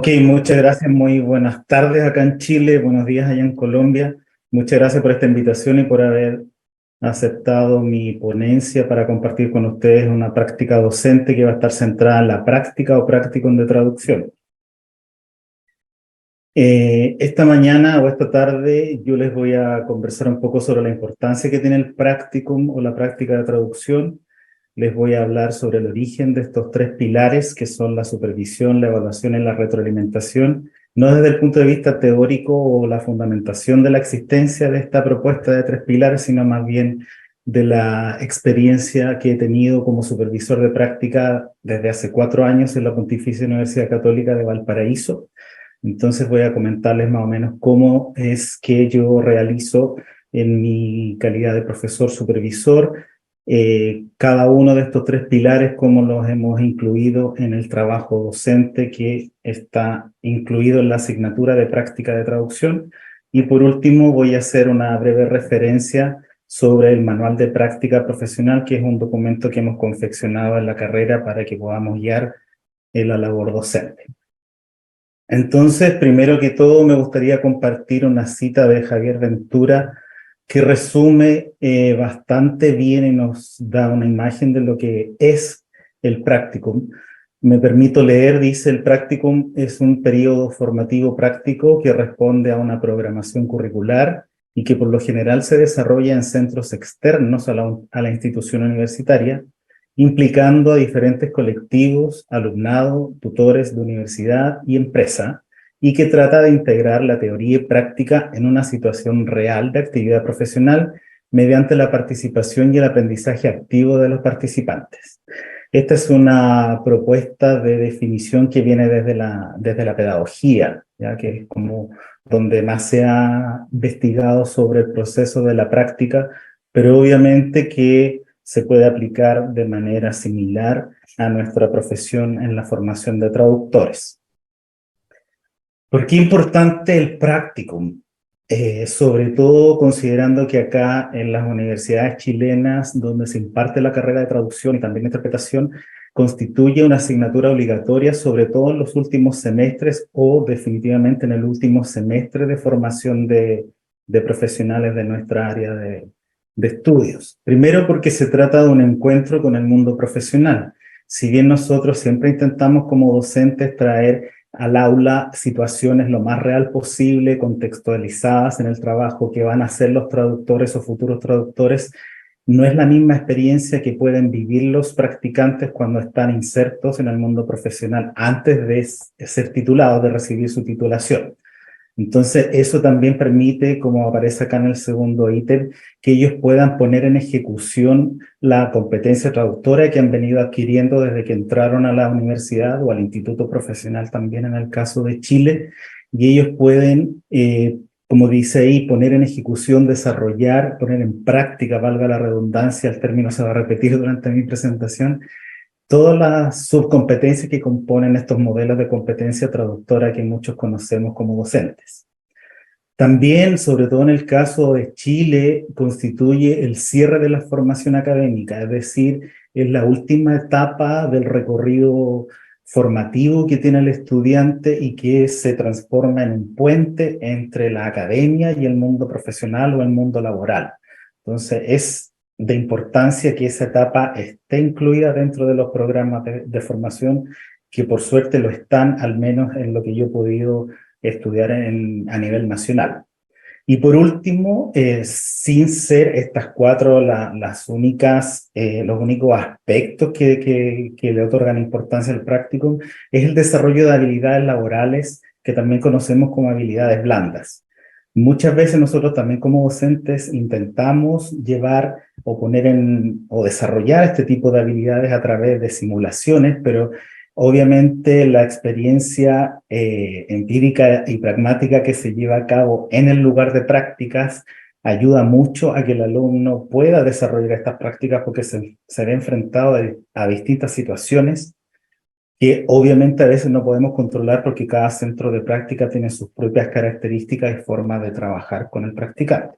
Ok, muchas gracias, muy buenas tardes acá en Chile, buenos días allá en Colombia. Muchas gracias por esta invitación y por haber aceptado mi ponencia para compartir con ustedes una práctica docente que va a estar centrada en la práctica o practicum de traducción. Esta mañana o esta tarde yo les voy a conversar un poco sobre la importancia que tiene el practicum o la práctica de traducción. Les voy a hablar sobre el origen de estos tres pilares que son la supervisión, la evaluación y la retroalimentación, no desde el punto de vista teórico o la fundamentación de la existencia de esta propuesta de tres pilares, sino más bien de la experiencia que he tenido como supervisor de práctica desde hace 4 años en la Pontificia Universidad Católica de Valparaíso. Entonces voy a comentarles más o menos cómo es que yo realizo en mi calidad de profesor supervisor cada uno de estos tres pilares, cómo los hemos incluido en el trabajo docente que está incluido en la asignatura de práctica de traducción. Y por último voy a hacer una breve referencia sobre el manual de práctica profesional, que es un documento que hemos confeccionado en la carrera para que podamos guiar en la labor docente. Entonces, primero que todo, me gustaría compartir una cita de Javier Ventura que resume bastante bien y nos da una imagen de lo que es el practicum. Me permito leer, dice: el practicum es un periodo formativo práctico que responde a una programación curricular y que por lo general se desarrolla en centros externos a la institución universitaria, implicando a diferentes colectivos, alumnado, tutores de universidad y empresa, y que trata de integrar la teoría y práctica en una situación real de actividad profesional mediante la participación y el aprendizaje activo de los participantes. Esta es una propuesta de definición que viene desde la pedagogía, ya que es como donde más se ha investigado sobre el proceso de la práctica, pero obviamente que se puede aplicar de manera similar a nuestra profesión en la formación de traductores. ¿Por qué es importante el practicum? Sobre todo considerando que acá en las universidades chilenas, donde se imparte la carrera de traducción y también de interpretación, constituye una asignatura obligatoria, sobre todo en los últimos semestres o definitivamente en el último semestre de formación de profesionales de nuestra área de estudios. Primero porque se trata de un encuentro con el mundo profesional. Si bien nosotros siempre intentamos como docentes traer al aula situaciones lo más real posible, contextualizadas en el trabajo que van a hacer los traductores o futuros traductores, no es la misma experiencia que pueden vivir los practicantes cuando están insertos en el mundo profesional antes de ser titulados, de recibir su titulación. Entonces, eso también permite, como aparece acá en el segundo ítem, que ellos puedan poner en ejecución la competencia traductora que han venido adquiriendo desde que entraron a la universidad o al instituto profesional también en el caso de Chile, y ellos pueden, como dice ahí, poner en ejecución, desarrollar, poner en práctica, valga la redundancia, el término se va a repetir durante mi presentación, todas las subcompetencias que componen estos modelos de competencia traductora que muchos conocemos como docentes. También, sobre todo en el caso de Chile, constituye el cierre de la formación académica, es decir, es la última etapa del recorrido formativo que tiene el estudiante y que se transforma en un puente entre la academia y el mundo profesional o el mundo laboral. Entonces, es de importancia que esa etapa esté incluida dentro de los programas de formación, que por suerte lo están, al menos en lo que yo he podido estudiar a nivel nacional. Y por último, sin ser estas cuatro los únicos aspectos que le otorgan importancia al practicum, es el desarrollo de habilidades laborales que también conocemos como habilidades blandas. Muchas veces nosotros también como docentes intentamos llevar o o desarrollar este tipo de habilidades a través de simulaciones, pero obviamente la experiencia empírica y pragmática que se lleva a cabo en el lugar de prácticas ayuda mucho a que el alumno pueda desarrollar estas prácticas porque se ve enfrentado a distintas situaciones que obviamente a veces no podemos controlar porque cada centro de práctica tiene sus propias características y formas de trabajar con el practicante.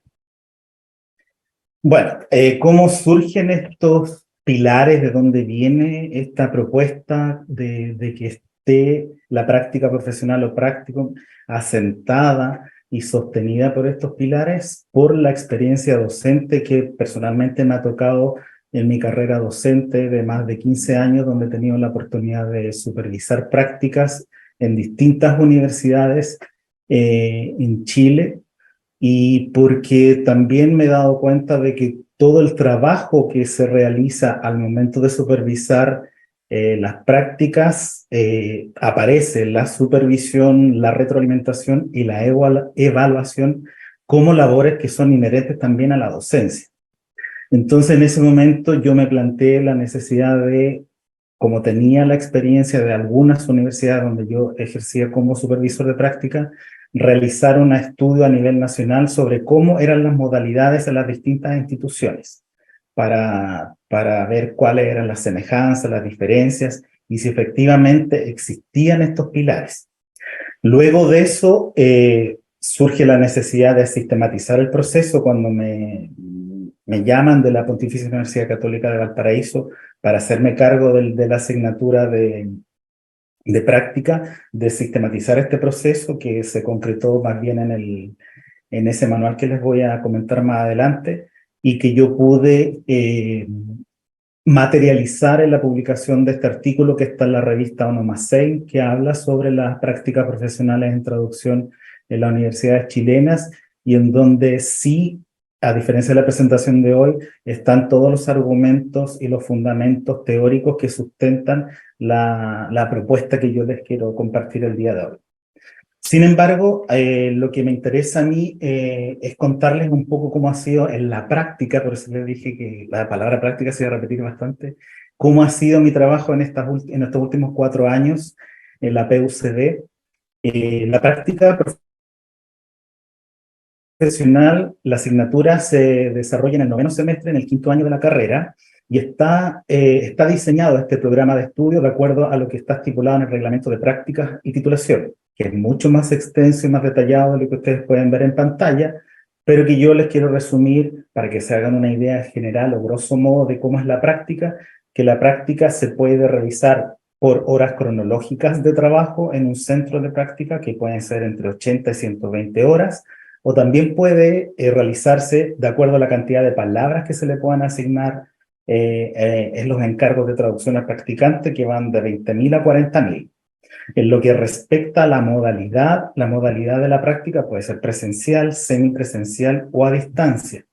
Bueno, ¿cómo surgen estos pilares? ¿De dónde viene esta propuesta de que de la práctica profesional o práctico asentada y sostenida por estos pilares, por la experiencia docente que personalmente me ha tocado en mi carrera docente de más de 15 años, donde he tenido la oportunidad de supervisar prácticas en distintas universidades en Chile, y porque también me he dado cuenta de que todo el trabajo que se realiza al momento de supervisar las prácticas, aparece la supervisión, la retroalimentación y la evaluación como labores que son inherentes también a la docencia. Entonces, en ese momento yo me planteé la necesidad de, como tenía la experiencia de algunas universidades donde yo ejercía como supervisor de práctica, realizar un estudio a nivel nacional sobre cómo eran las modalidades de las distintas instituciones, para ver cuáles eran las semejanzas, las diferencias y si efectivamente existían estos pilares. Luego de eso, surge la necesidad de sistematizar el proceso cuando me llaman de la Pontificia Universidad Católica de Valparaíso para hacerme cargo de la asignatura de práctica, de sistematizar este proceso que se concretó más bien en ese manual que les voy a comentar más adelante, y que yo pude materializar en la publicación de este artículo que está en la revista Onomasei, que habla sobre las prácticas profesionales en traducción en las universidades chilenas, y en donde sí, a diferencia de la presentación de hoy, están todos los argumentos y los fundamentos teóricos que sustentan la propuesta que yo les quiero compartir el día de hoy. Sin embargo, lo que me interesa a mí es contarles un poco cómo ha sido en la práctica, por eso les dije que la palabra práctica se iba a repetir bastante, cómo ha sido mi trabajo en estos últimos 4 años en la PUCD. La práctica profesional, la asignatura se desarrolla en el 9º semestre, en el 5º año de la carrera, y está diseñado este programa de estudio de acuerdo a lo que está estipulado en el reglamento de prácticas y titulación, que es mucho más extenso y más detallado de lo que ustedes pueden ver en pantalla, pero que yo les quiero resumir para que se hagan una idea general o grosso modo de cómo es la práctica, que la práctica se puede realizar por horas cronológicas de trabajo en un centro de práctica, que pueden ser entre 80 y 120 horas, o también puede realizarse de acuerdo a la cantidad de palabras que se le puedan asignar en los encargos de traducción al practicante, que van de 20.000 a 40.000. En lo que respecta a la modalidad de la práctica puede ser presencial, semipresencial o a distancia,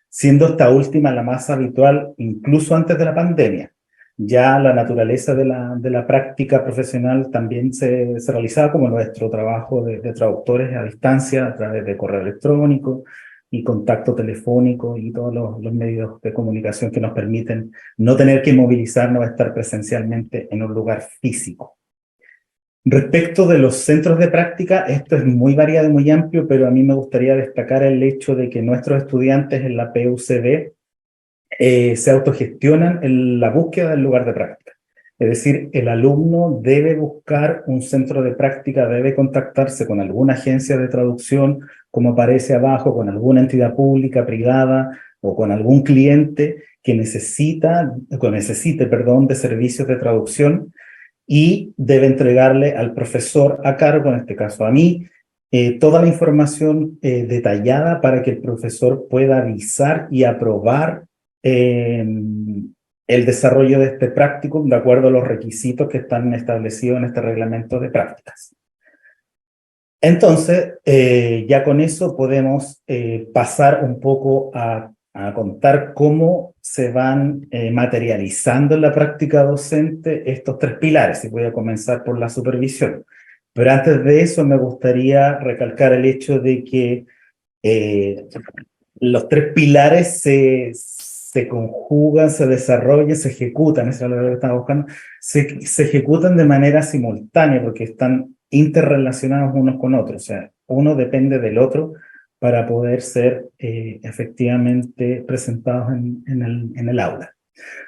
siendo esta última la más habitual incluso antes de la pandemia. Ya la naturaleza de la práctica profesional también se realizaba como nuestro trabajo de traductores a distancia a través de correo electrónico y contacto telefónico y todos los medios de comunicación que nos permiten no tener que movilizarnos a estar presencialmente en un lugar físico. Respecto de los centros de práctica, esto es muy variado y muy amplio, pero a mí me gustaría destacar el hecho de que nuestros estudiantes en la PUCD se autogestionan en la búsqueda del lugar de práctica. Es decir, el alumno debe buscar un centro de práctica, debe contactarse con alguna agencia de traducción, como aparece abajo, con alguna entidad pública, privada, o con algún cliente que necesite, de servicios de traducción, y debe entregarle al profesor a cargo, en este caso a mí, toda la información detallada para que el profesor pueda avisar y aprobar el desarrollo de este practicum de acuerdo a los requisitos que están establecidos en este reglamento de prácticas. Entonces, ya con eso podemos pasar un poco a contar cómo se van materializando en la práctica docente estos 3 pilares, y voy a comenzar por la supervisión. Pero antes de eso me gustaría recalcar el hecho de que los 3 pilares se conjugan, se desarrollan, se ejecutan, esa es la palabra que estaba buscando, se ejecutan de manera simultánea porque están interrelacionados unos con otros, o sea, uno depende del otro para poder ser efectivamente presentados en el aula.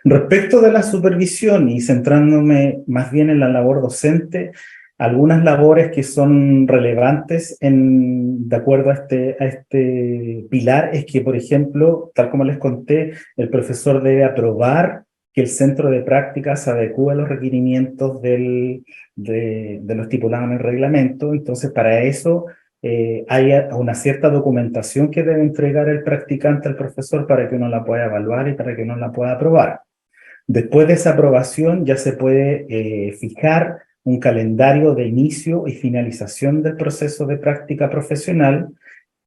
Respecto de la supervisión y centrándome más bien en la labor docente, algunas labores que son relevantes de acuerdo a este pilar es que, por ejemplo, tal como les conté, el profesor debe aprobar que el centro de práctica se adecúe a los requerimientos de lo estipulado en el reglamento. Entonces, para eso hay una cierta documentación que debe entregar el practicante al profesor para que uno la pueda evaluar y para que uno la pueda aprobar. Después de esa aprobación ya se puede fijar un calendario de inicio y finalización del proceso de práctica profesional,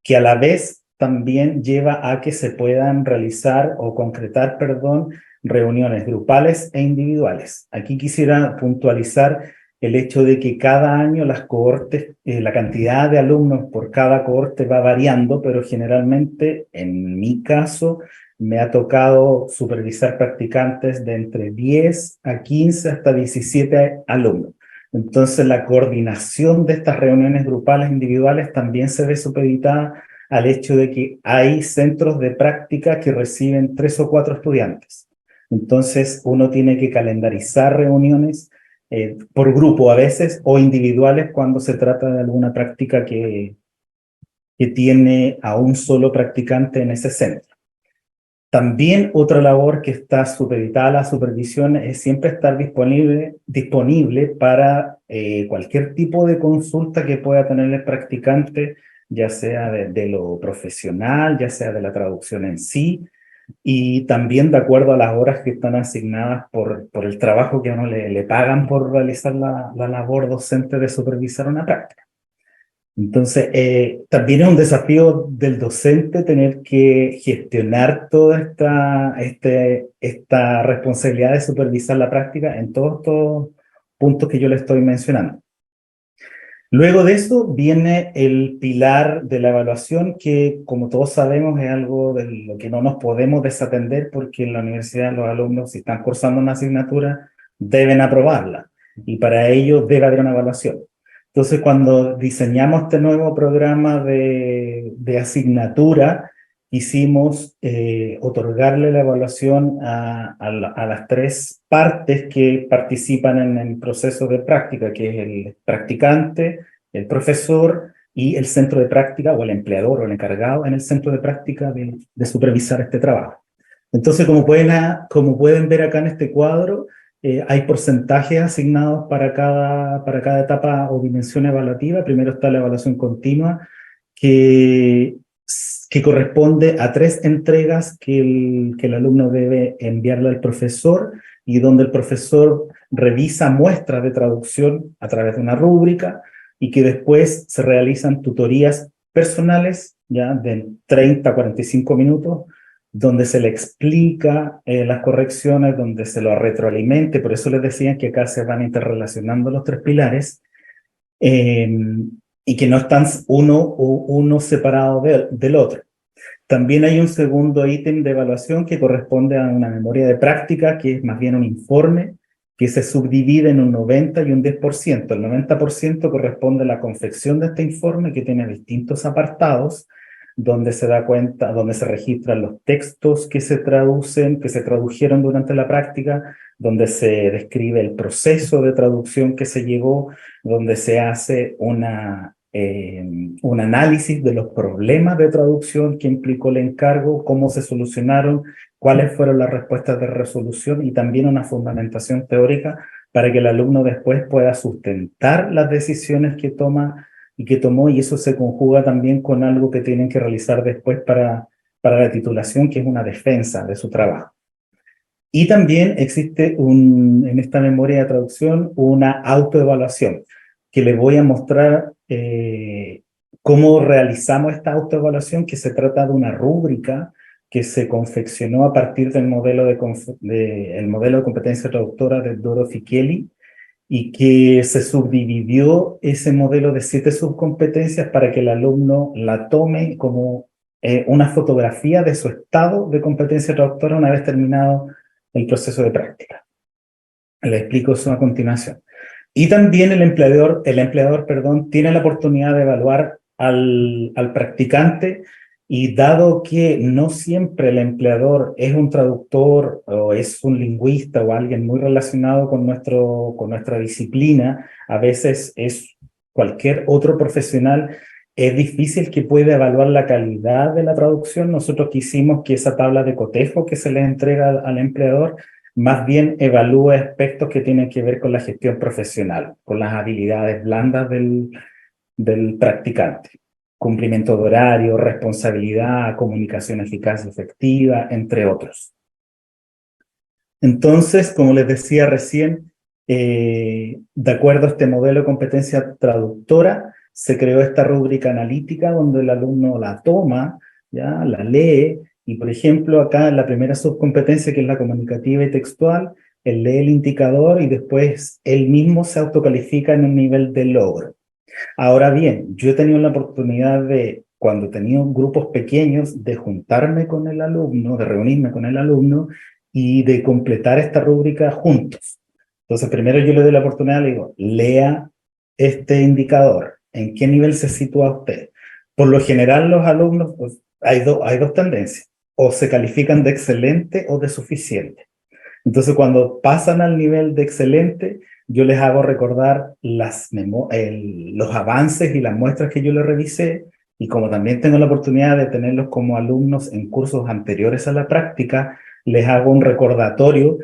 que a la vez también lleva a que se puedan realizar o concretar, perdón, reuniones grupales e individuales. Aquí quisiera puntualizar el hecho de que cada año las cohortes, la cantidad de alumnos por cada cohorte va variando, pero generalmente, en mi caso, me ha tocado supervisar practicantes de entre 10 a 15 hasta 17 alumnos. Entonces, la coordinación de estas reuniones grupales individuales también se ve supeditada al hecho de que hay centros de práctica que reciben 3 o 4 estudiantes. Entonces, uno tiene que calendarizar reuniones por grupo a veces o individuales cuando se trata de alguna práctica que tiene a un solo practicante en ese centro. También otra labor que está supeditada a la supervisión es siempre estar disponible para cualquier tipo de consulta que pueda tener el practicante, ya sea de lo profesional, ya sea de la traducción en sí, y también de acuerdo a las horas que están asignadas por el trabajo que a uno le pagan por realizar la labor docente de supervisar una práctica. Entonces, también es un desafío del docente tener que gestionar toda esta responsabilidad de supervisar la práctica en todos estos puntos que yo le estoy mencionando. Luego de eso viene el pilar de la evaluación, que como todos sabemos es algo de lo que no nos podemos desatender, porque en la universidad los alumnos, si están cursando una asignatura, deben aprobarla, y para ello debe haber una evaluación. Entonces, cuando diseñamos este nuevo programa de asignatura, quisimos otorgarle la evaluación a las 3 partes que participan en el proceso de práctica, que es el practicante, el profesor y el centro de práctica, o el empleador o el encargado en el centro de práctica de supervisar este trabajo. Entonces, como pueden ver acá en este cuadro, hay porcentajes asignados para cada etapa o dimensión evaluativa. Primero está la evaluación continua, que corresponde a 3 entregas que el alumno debe enviarle al profesor, y donde el profesor revisa muestras de traducción a través de una rúbrica, y que después se realizan tutorías personales, ya de 30 a 45 minutos, donde se le explica las correcciones, donde se lo retroalimente. Por eso les decía que acá se van interrelacionando los 3 pilares, y que no están uno separado del otro. También hay un segundo ítem de evaluación que corresponde a una memoria de práctica, que es más bien un informe, que se subdivide en un 90 y un 10%. El 90% corresponde a la confección de este informe, que tiene distintos apartados, donde se da cuenta, donde se registran los textos que se tradujeron durante la práctica, donde se describe el proceso de traducción que se llevó, donde se hace un análisis de los problemas de traducción que implicó el encargo, cómo se solucionaron, cuáles fueron las respuestas de resolución, y también una fundamentación teórica para que el alumno después pueda sustentar las decisiones que tomó, y eso se conjuga también con algo que tienen que realizar después para la titulación, que es una defensa de su trabajo. Y también existe en esta memoria de traducción una autoevaluación, que les voy a mostrar cómo realizamos esta autoevaluación, que se trata de una rúbrica que se confeccionó a partir del modelo de competencia traductora de Doro Ficheli, y que se subdividió ese modelo de 7 subcompetencias para que el alumno la tome como una fotografía de su estado de competencia traductora una vez terminado el proceso de práctica. Le explico eso a continuación. Y también el empleador, tiene la oportunidad de evaluar al practicante, y dado que no siempre el empleador es un traductor o es un lingüista o alguien muy relacionado con nuestra disciplina, a veces es cualquier otro profesional, es difícil que pueda evaluar la calidad de la traducción. Nosotros quisimos que esa tabla de cotejo que se le entrega al empleador más bien evalúa aspectos que tienen que ver con la gestión profesional, con las habilidades blandas del practicante. Cumplimiento de horario, responsabilidad, comunicación eficaz y efectiva, entre otros. Entonces, como les decía recién, de acuerdo a este modelo de competencia traductora, se creó esta rúbrica analítica donde el alumno la toma, ¿ya? La lee, y por ejemplo acá en la primera subcompetencia, que es la comunicativa y textual, él lee el indicador y después él mismo se autocalifica en un nivel de logro. Ahora bien, yo he tenido la oportunidad de, cuando tenía grupos pequeños, de juntarme con el alumno, de reunirme con el alumno y de completar esta rúbrica juntos. Entonces, primero yo le doy la oportunidad, le digo, lea este indicador, ¿en qué nivel se sitúa usted? Por lo general, los alumnos, pues, hay dos tendencias, o se califican de excelente o de suficiente. Entonces, cuando pasan al nivel de excelente, yo les hago recordar los avances y las muestras que yo les revisé, y como también tengo la oportunidad de tenerlos como alumnos en cursos anteriores a la práctica, les hago un recordatorio,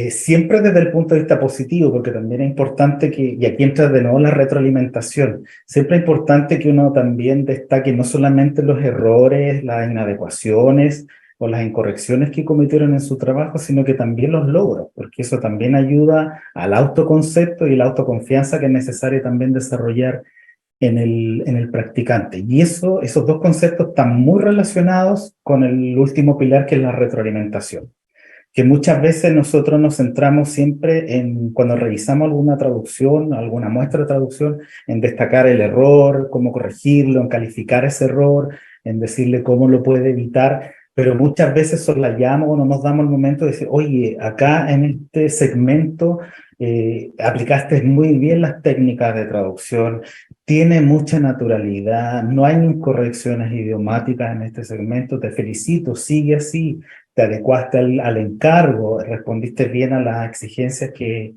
siempre desde el punto de vista positivo, porque también es importante que, y aquí entra de nuevo la retroalimentación, siempre es importante que uno también destaque no solamente los errores, las inadecuaciones, o las incorrecciones que cometieron en su trabajo, sino que también los logros, porque eso también ayuda al autoconcepto y la autoconfianza que es necesario también desarrollar en el practicante. Y esos dos conceptos están muy relacionados con el último pilar, que es la retroalimentación, que muchas veces nosotros nos centramos siempre en, cuando revisamos alguna traducción, alguna muestra de traducción, en destacar el error, cómo corregirlo, en calificar ese error, en decirle cómo lo puede evitar, pero muchas veces soslayamos o no nos damos el momento de decir, oye, acá en este segmento aplicaste muy bien las técnicas de traducción, tiene mucha naturalidad, no hay incorrecciones idiomáticas en este segmento, te felicito, sigue así, te adecuaste al encargo, respondiste bien a las exigencias que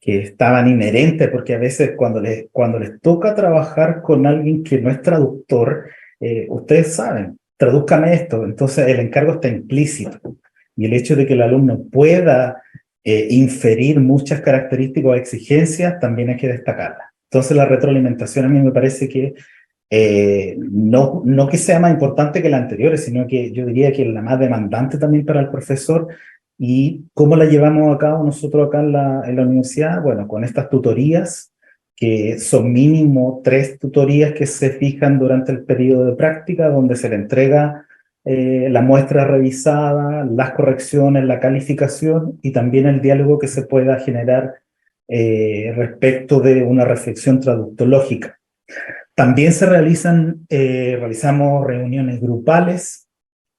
estaban inherentes, porque a veces cuando les toca trabajar con alguien que no es traductor, ustedes saben, tradúzcame esto, entonces el encargo está implícito. Y el hecho de que el alumno pueda inferir muchas características o exigencias, también hay que destacarla. Entonces la retroalimentación a mí me parece que no que sea más importante que la anterior, sino que yo diría que es la más demandante también para el profesor. ¿Y cómo la llevamos a cabo nosotros acá en la universidad? Bueno, con estas tutorías, que son mínimo 3 tutorías que se fijan durante el periodo de práctica, donde se le entrega la muestra revisada, las correcciones, la calificación y también el diálogo que se pueda generar respecto de una reflexión traductológica. También realizamos reuniones grupales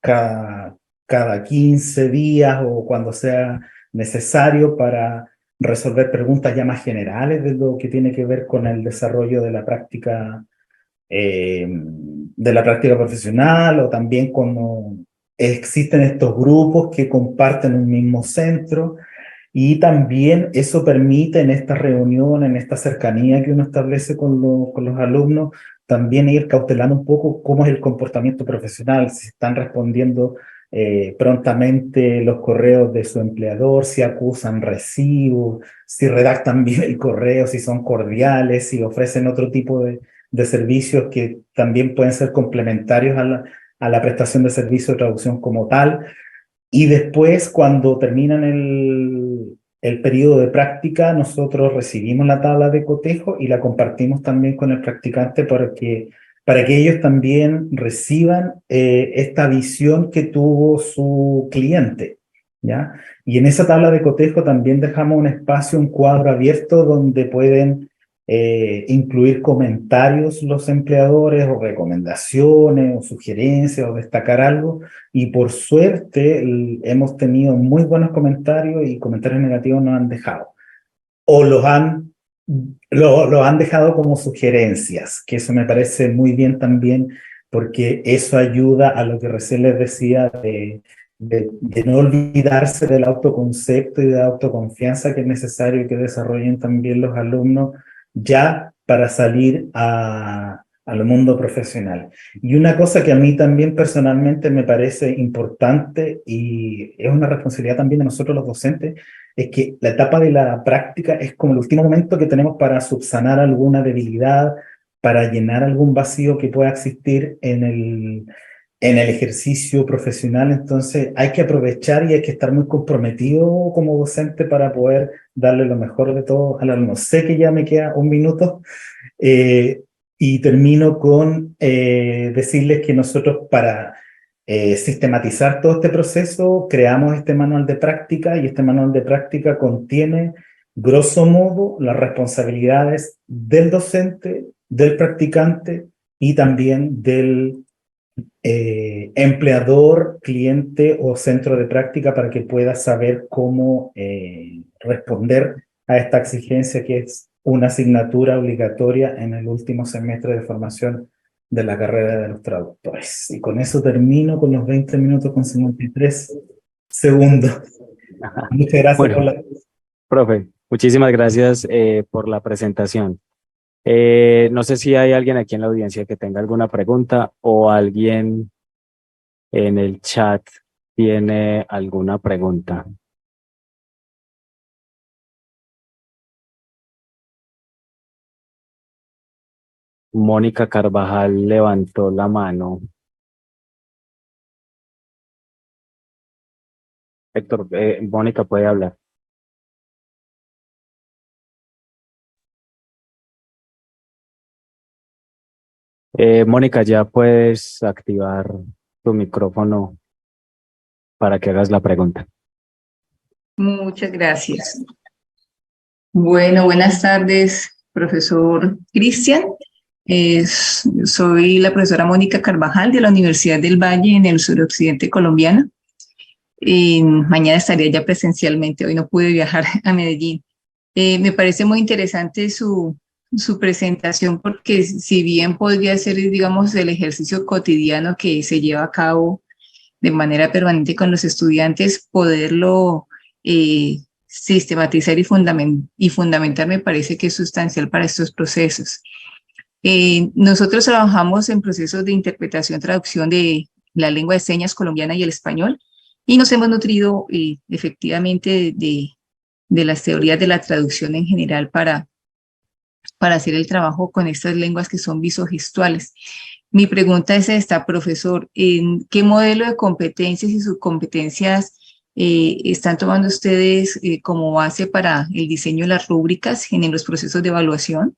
cada 15 días o cuando sea necesario para resolver preguntas ya más generales de lo que tiene que ver con el desarrollo de la práctica profesional, o también cuando existen estos grupos que comparten un mismo centro. Y también eso permite en esta reunión, en esta cercanía que uno establece con los alumnos, también ir cautelando un poco cómo es el comportamiento profesional, si están respondiendo prontamente los correos de su empleador, si acusan recibos, si redactan bien el correo, si son cordiales, si ofrecen otro tipo de servicios que también pueden ser complementarios a la prestación de servicio de traducción como tal. Y después, cuando terminan el periodo de práctica, nosotros recibimos la tabla de cotejo y la compartimos también con el practicante para que ellos también reciban esta visión que tuvo su cliente, ¿ya? Y en esa tabla de cotejo también dejamos un espacio, un cuadro abierto donde pueden incluir comentarios los empleadores o recomendaciones o sugerencias o destacar algo. Y por suerte hemos tenido muy buenos comentarios, y comentarios negativos nos han dejado. O lo han dejado como sugerencias, que eso me parece muy bien también, porque eso ayuda a lo que recién les decía de no olvidarse del autoconcepto y de la autoconfianza que es necesario que desarrollen también los alumnos ya para salir al mundo profesional. Y una cosa que a mí también personalmente me parece importante y es una responsabilidad también de nosotros los docentes, es que la etapa de la práctica es como el último momento que tenemos para subsanar alguna debilidad, para llenar algún vacío que pueda existir en el ejercicio profesional. Entonces hay que aprovechar y hay que estar muy comprometido como docente para poder darle lo mejor de todo al alumno. Sé que ya me queda un minuto. Eh, y termino con decirles que nosotros para sistematizar todo este proceso creamos este manual de práctica y este manual de práctica contiene, grosso modo, las responsabilidades del docente, del practicante y también del empleador, cliente o centro de práctica para que pueda saber cómo responder a esta exigencia que es una asignatura obligatoria en el último semestre de formación de la carrera de los traductores. Y con eso termino con los 20 minutos con 53 segundos. Ajá. Muchas gracias por Bueno, la... profe, muchísimas gracias por la presentación. No sé si hay alguien aquí en la audiencia que tenga alguna pregunta o alguien en el chat tiene alguna pregunta. Mónica Carvajal levantó la mano. Héctor, Mónica puede hablar. Mónica, ya puedes activar tu micrófono para que hagas la pregunta. Muchas gracias. Bueno, buenas tardes, profesor Cristian. Soy la profesora Mónica Carvajal de la Universidad del Valle en el suroccidente colombiano. Mañana estaría ya presencialmente, hoy no pude viajar a Medellín. Me parece muy interesante su presentación porque si bien podría ser, digamos, el ejercicio cotidiano que se lleva a cabo de manera permanente con los estudiantes, poderlo sistematizar y fundamentar me parece que es sustancial para estos procesos. Nosotros trabajamos en procesos de interpretación, traducción de la lengua de señas colombiana y el español, y nos hemos nutrido efectivamente de las teorías de la traducción en general para hacer el trabajo con estas lenguas que son visogestuales. Mi pregunta es esta, profesor, ¿en qué modelo de competencias y subcompetencias están tomando ustedes como base para el diseño de las rúbricas en los procesos de evaluación?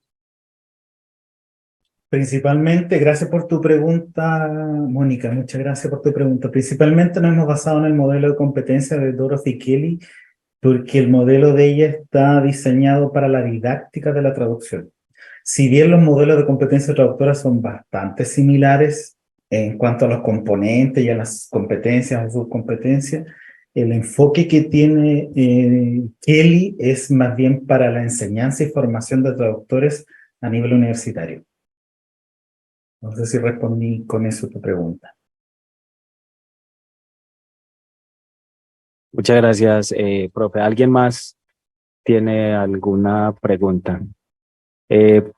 Principalmente, gracias por tu pregunta, Mónica, muchas gracias por tu pregunta. Principalmente nos hemos basado en el modelo de competencia de Dorothy Kelly, porque el modelo de ella está diseñado para la didáctica de la traducción. Si bien los modelos de competencia traductora son bastante similares en cuanto a los componentes y a las competencias o subcompetencias, el enfoque que tiene Kelly es más bien para la enseñanza y formación de traductores a nivel universitario. No sé si respondí con eso tu pregunta. Muchas gracias, profe. ¿Alguien más tiene alguna pregunta?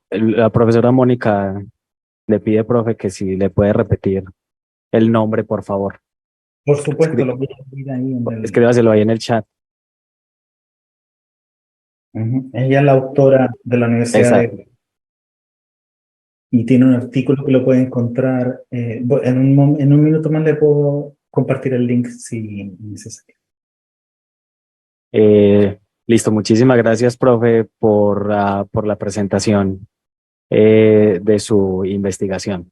La profesora Mónica le pide, profe, que si le puede repetir el nombre, por favor. Por supuesto, lo voy a escribir ahí en el... Escríbaselo ahí en el chat. Ella es la autora de la Universidad Exacto. de... Y tiene un artículo que lo puede encontrar. En un minuto más le puedo compartir el link si necesario. Listo, muchísimas gracias, profe, por la presentación de su investigación.